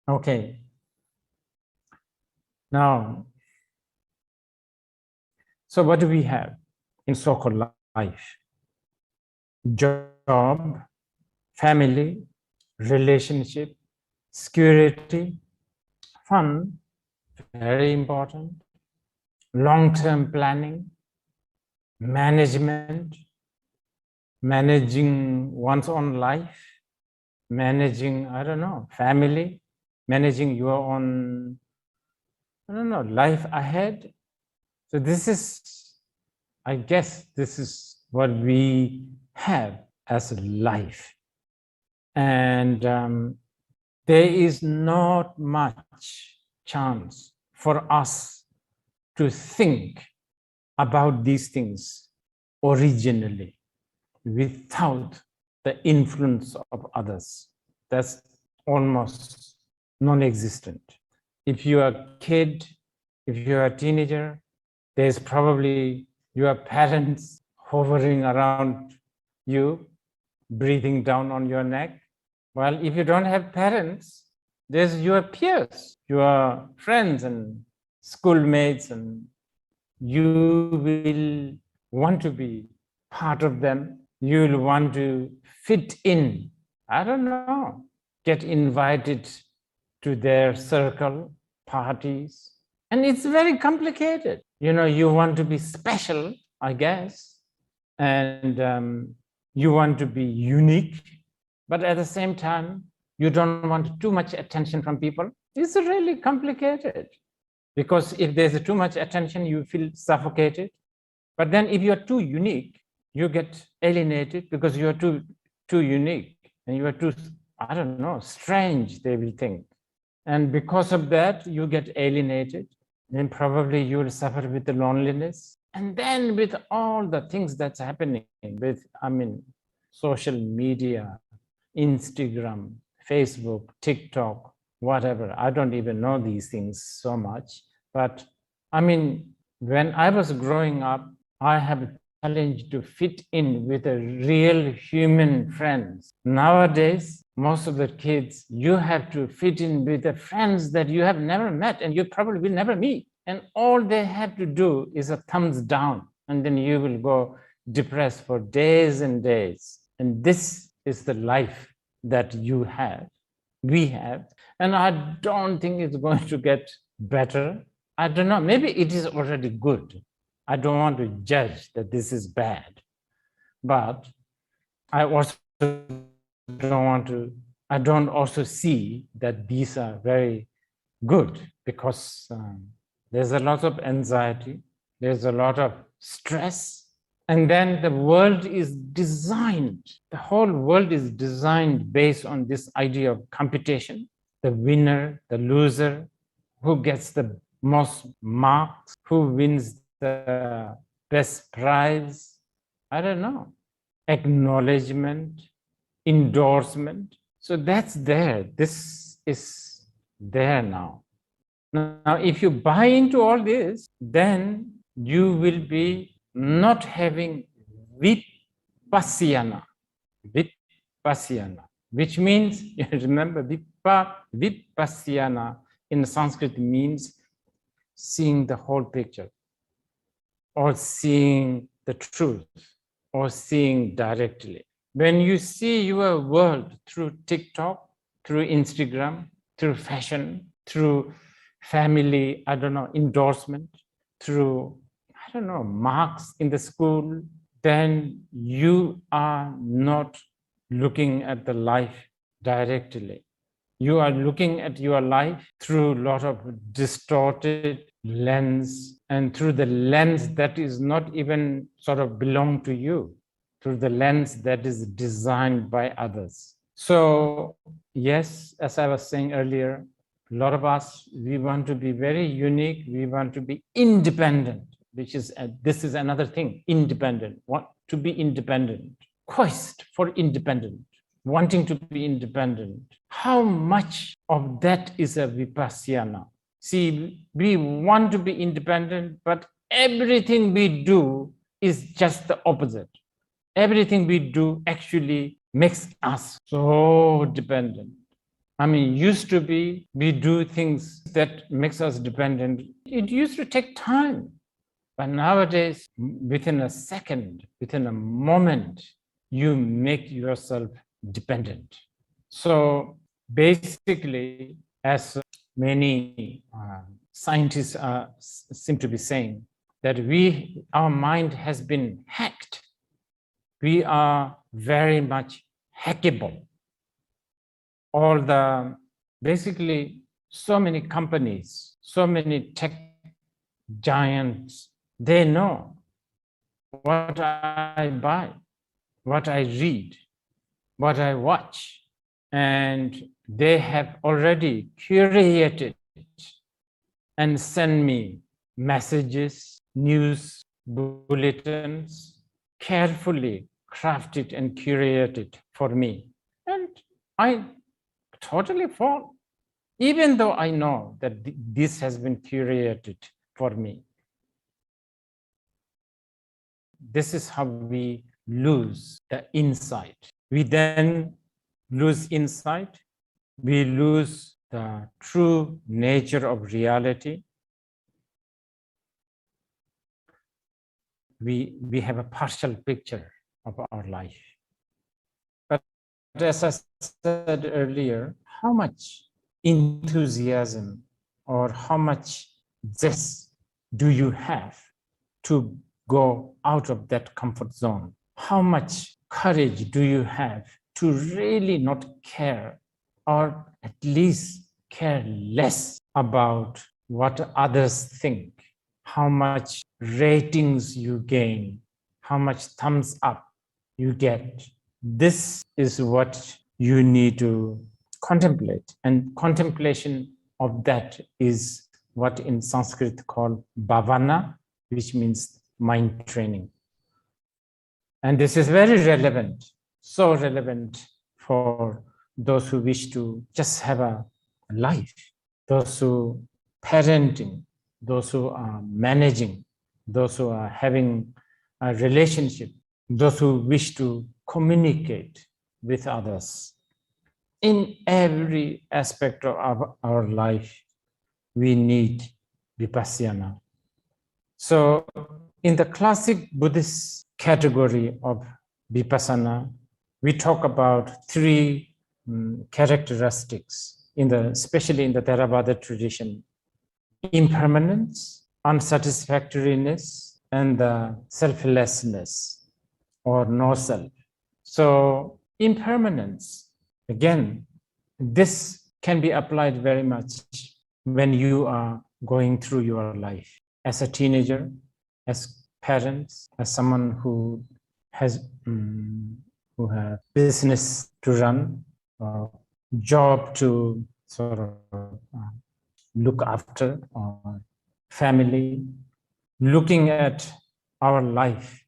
Okay. Now, so what do we have in so-called life? Job, family, relationship, security, fun, very important, long-term planning, management, managing one's own life, managing, I don't know, family, managing your own, I don't know, life ahead. So this is, I guess, this is what we have as life. And there is not much chance for us to think about these things originally without the influence of others. That's almost non-existent. If you are a kid, if you're a teenager, there's probably your parents hovering around you, breathing down on your neck. Well, if you don't have parents, there's your peers, your friends and schoolmates, and you will want to be part of them. You'll want to fit in. I don't know, get invited to their circle, parties. And it's very complicated. You know, you want to be special, I guess, and you want to be unique, but at the same time, you don't want too much attention from people. It's really complicated, because if there's too much attention, you feel suffocated. But then if you're too unique, you get alienated because you're too unique and you are too, I don't know, strange, they will think. And because of that, you get alienated. Then probably you will suffer with the loneliness. And then with all the things that's happening with, social media, Instagram, Facebook, TikTok, whatever. I don't even know these things so much. But when I was growing up, I have a challenge to fit in with a real human friends. Nowadays, most of the kids, you have to fit in with the friends that you have never met and you probably will never meet. And all they have to do is a thumbs down, and then you will go depressed for days and days. And this is the life that you have, we have. And I don't think it's going to get better. I don't know, maybe it is already good. I don't want to judge that this is bad, but I also don't also see that these are very good, because there's a lot of anxiety, there's a lot of stress, and then the world is designed, the whole world is designed based on this idea of competition, the winner, the loser, who gets the most marks, who wins the best prize, I don't know, acknowledgement, endorsement. So that's there. This is there now. Now, if you buy into all this, then you will be not having Vipassana. Vipassana, which means, you remember, Vipassana in Sanskrit means seeing the whole picture, or seeing the truth, or seeing directly. When you see your world through TikTok, through Instagram, through fashion, through family, endorsement, through, marks in the school, then you are not looking at the life directly. You are looking at your life through a lot of distorted lens, and through the lens that is not even sort of belong to you, through the lens that is designed by others. So yes, as I was saying earlier, a lot of us, we want to be very unique, we want to be independent, which is, this is another thing, independent, want to be independent, quest for independent, wanting to be independent. How much of that is a Vipassana? See, we want to be independent, but everything we do is just the opposite. Everything we do actually makes us so dependent. I mean, used to be, we do things that makes us dependent. It used to take time. But nowadays, within a second, within a moment, you make yourself dependent. So basically, as many scientists seem to be saying, that our mind has been hacked. We are very much hackable. Basically, so many companies, so many tech giants, they know what I buy, what I read, what I watch, and they have already curated and send me messages, news bulletins, carefully crafted and curated for me. And I totally fall, even though I know that this has been curated for me. This is how we lose the insight. We then lose insight. We lose the true nature of reality. We have a partial picture of our life. But as I said earlier, how much enthusiasm or how much zest do you have to go out of that comfort zone? How much courage do you have to really not care, or at least care less about what others think? How much ratings you gain, how much thumbs up you get? This is what you need to contemplate. And contemplation of that is what in Sanskrit called bhavana, which means mind training. And this is very relevant, so relevant for those who wish to just have a life, those who parenting, those who are managing, those who are having a relationship, those who wish to communicate with others. In every aspect of our life, we need Vipassana. So in the classic Buddhist category of Vipassana, we talk about three characteristics, especially in the Theravada tradition: impermanence, unsatisfactoriness, and the selflessness or no self. So impermanence, again, this can be applied very much when you are going through your life as a teenager, as parents, as someone who has business to run, job to sort of look after, or family, looking at our life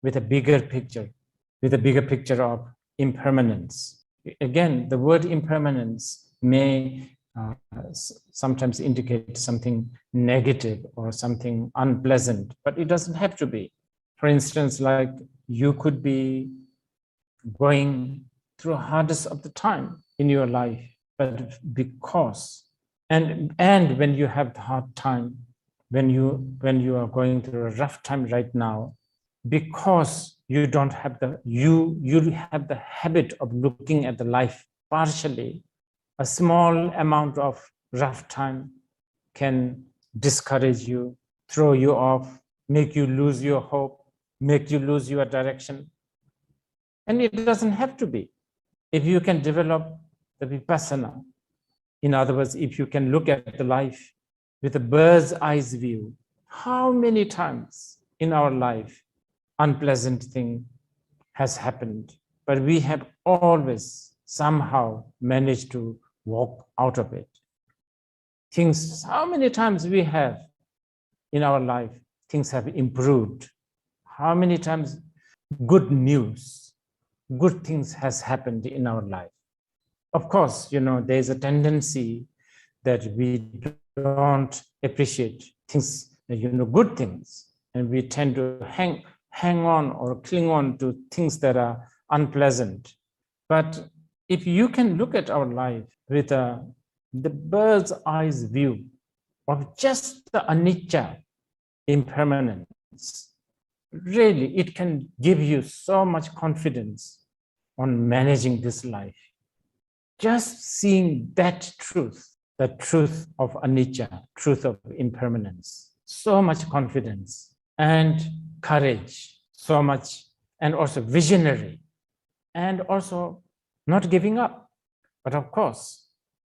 with a bigger picture of impermanence. Again, the word impermanence may sometimes indicate something negative or something unpleasant, but it doesn't have to be. For instance, like you could be going through hardest of the time in your life, but because, and when you have the hard time, when you are going through a rough time right now, because you don't have you have the habit of looking at the life partially, a small amount of rough time can discourage you, throw you off, make you lose your hope, make you lose your direction. And it doesn't have to be. If you can develop the Vipassana, in other words, if you can look at the life with a bird's eye view, how many times in our life unpleasant thing has happened, but we have always somehow managed to walk out of it. Things, how many times we have in our life, things have improved. How many times good news, good things has happened in our life. Of course, there's a tendency that we don't appreciate things, good things, and we tend to hang on or cling on to things that are unpleasant. But if you can look at our life with the bird's eye view of just the anicca, impermanence, really it can give you so much confidence on managing this life. Just seeing that truth, the truth of anicca, truth of impermanence, so much confidence and courage, so much, and also visionary, and also not giving up. But of course,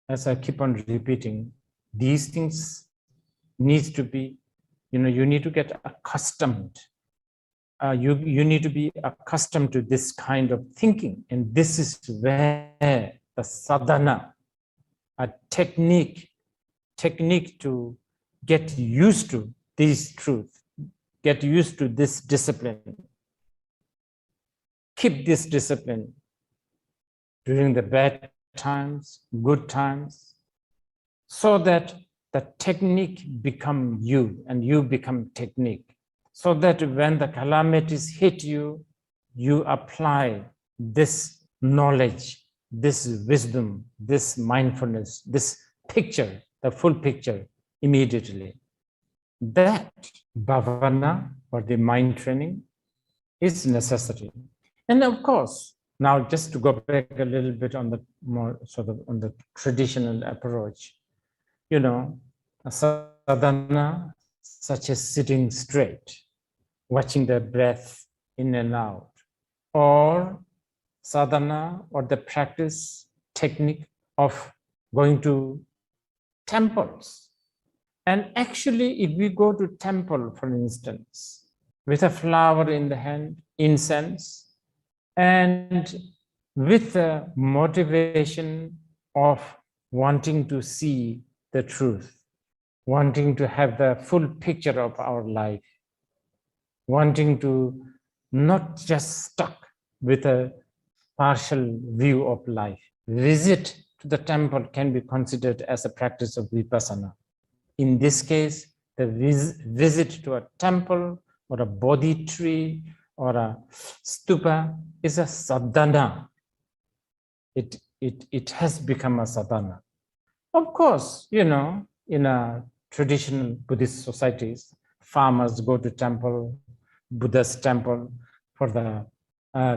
as I keep on repeating, these things needs to be, you need to get accustomed. You need to be accustomed to this kind of thinking. And this is where the sadhana, a technique to get used to this truth, get used to this discipline. Keep this discipline during the bad times, good times, so that the technique become you and you become technique. So that when the calamities hit you, you apply this knowledge, this wisdom, this mindfulness, this picture, the full picture immediately. That bhavana, or the mind training, is necessary. And of course, now just to go back a little bit on the more sort of on the traditional approach, a sadhana such as sitting straight, watching the breath in and out, or sadhana or the practice technique of going to temples. And actually, if we go to temple, for instance, with a flower in the hand, incense, and with the motivation of wanting to see the truth, wanting to have the full picture of our life, wanting to not just stuck with a partial view of life. Visit to the temple can be considered as a practice of vipassana. In this case, the visit to a temple or a bodhi tree or a stupa is a sadhana. It has become a sadhana. Of course, in a traditional Buddhist societies, farmers go to temple, Buddha's temple, for the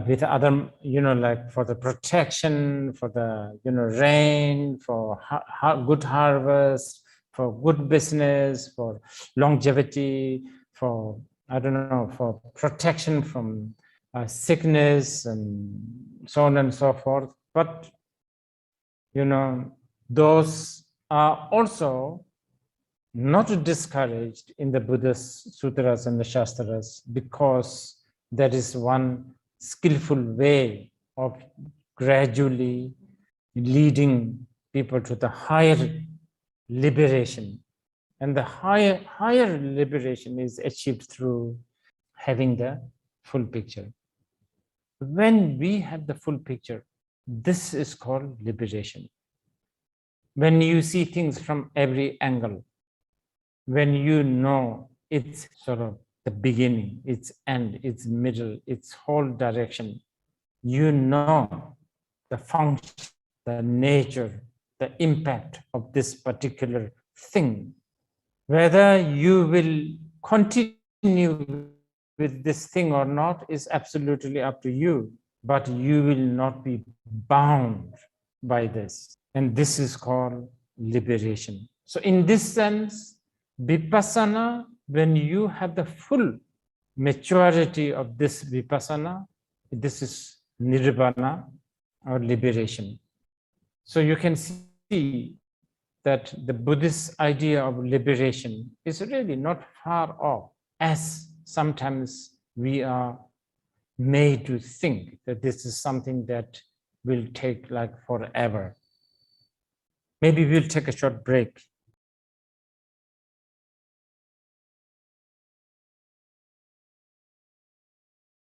with other, like for the protection, for the rain, for good harvest, for good business, for longevity, for for protection from sickness and so on and so forth. But those are also not discouraged in the Buddhist sutras and the shastras, because that is one skillful way of gradually leading people to the higher liberation. And the higher liberation is achieved through having the full picture. When we have the full picture, this is called liberation. When you see things from every angle, when you know it's sort of the beginning, its end, its middle, its whole direction, you know the function, the nature, the impact of this particular thing. Whether you will continue with this thing or not is absolutely up to you, but you will not be bound by this. And this is called liberation. So in this sense, Vipassana, when you have the full maturity of this Vipassana, this is Nirvana or liberation. So you can see that the Buddhist idea of liberation is really not far off, as sometimes we are made to think that this is something that will take like forever. Maybe we'll take a short break